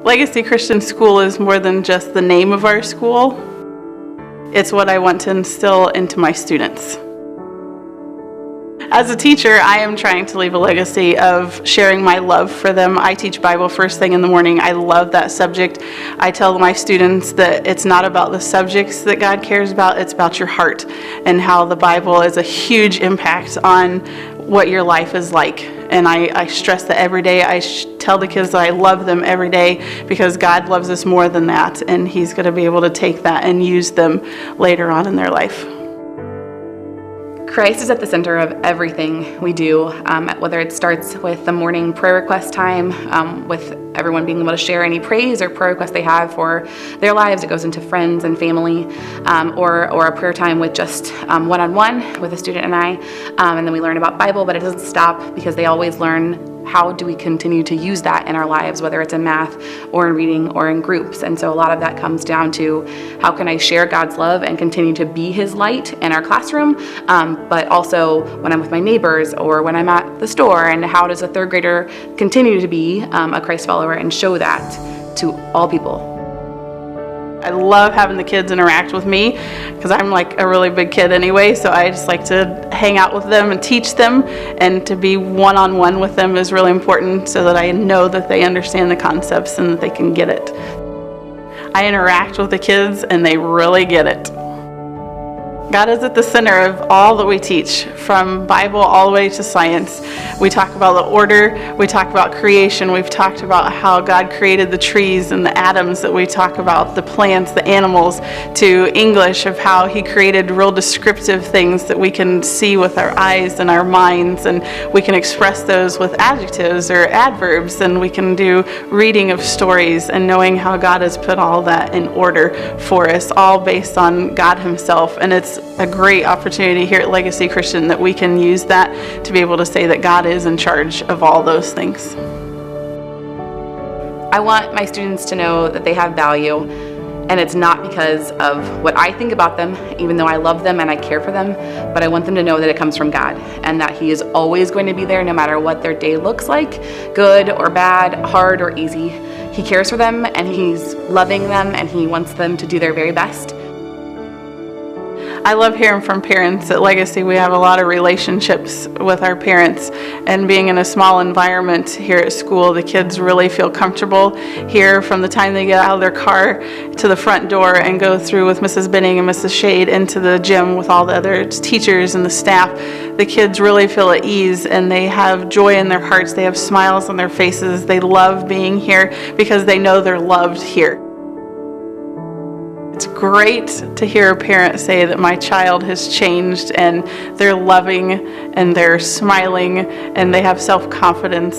Legacy Christian School is more than just the name of our school. It's what I want to instill into my students. As a teacher, I am trying to leave a legacy of sharing my love for them. I teach Bible first thing in the morning. I love that subject. I tell my students that it's not about the subjects that God cares about, it's about your heart, and how the Bible is a huge impact on what your life is like. And I stress that every day. I tell the kids that I love them every day because God loves us more than that, and He's going to be able to take that and use them later on in their life. Christ is at the center of everything we do, whether it starts with the morning prayer request time, with everyone being able to share any praise or prayer requests they have for their lives. It goes into friends and family, or a prayer time with just one-on-one with a student and I, and then we learn about Bible, but it doesn't stop because they always learn how do we continue to use that in our lives, whether it's in math or in reading or in groups. And so a lot of that comes down to how can I share God's love and continue to be His light in our classroom, but also when I'm with my neighbors or when I'm at the store, and how does a third grader continue to be a Christ follower and show that to all people. I love having the kids interact with me because I'm like a really big kid anyway, so I just like to hang out with them and teach them, and to be one-on-one with them is really important so that I know that they understand the concepts and that they can get it. I interact with the kids and they really get it. God is at the center of all that we teach, from Bible all the way to science. We talk about the order, we talk about creation, we've talked about how God created the trees and the atoms that we talk about, the plants, the animals, to English of how He created real descriptive things that we can see with our eyes and our minds, and we can express those with adjectives or adverbs, and we can do reading of stories and knowing how God has put all that in order for us, all based on God Himself. And it's a great opportunity here at Legacy Christian that we can use that to be able to say that God is in charge of all those things. I want my students to know that they have value, and it's not because of what I think about them, even though I love them and I care for them, but I want them to know that it comes from God, and that He is always going to be there no matter what their day looks like, good or bad, hard or easy. He cares for them, and He's loving them, and He wants them to do their very best. I love hearing from parents. At Legacy, we have a lot of relationships with our parents, and being in a small environment here at school, the kids really feel comfortable here from the time they get out of their car to the front door and go through with Mrs. Benning and Mrs. Shade into the gym with all the other teachers and the staff. The kids really feel at ease, and they have joy in their hearts. They have smiles on their faces. They love being here because they know they're loved here. It's great to hear a parent say that my child has changed, and they're loving and they're smiling and they have self-confidence.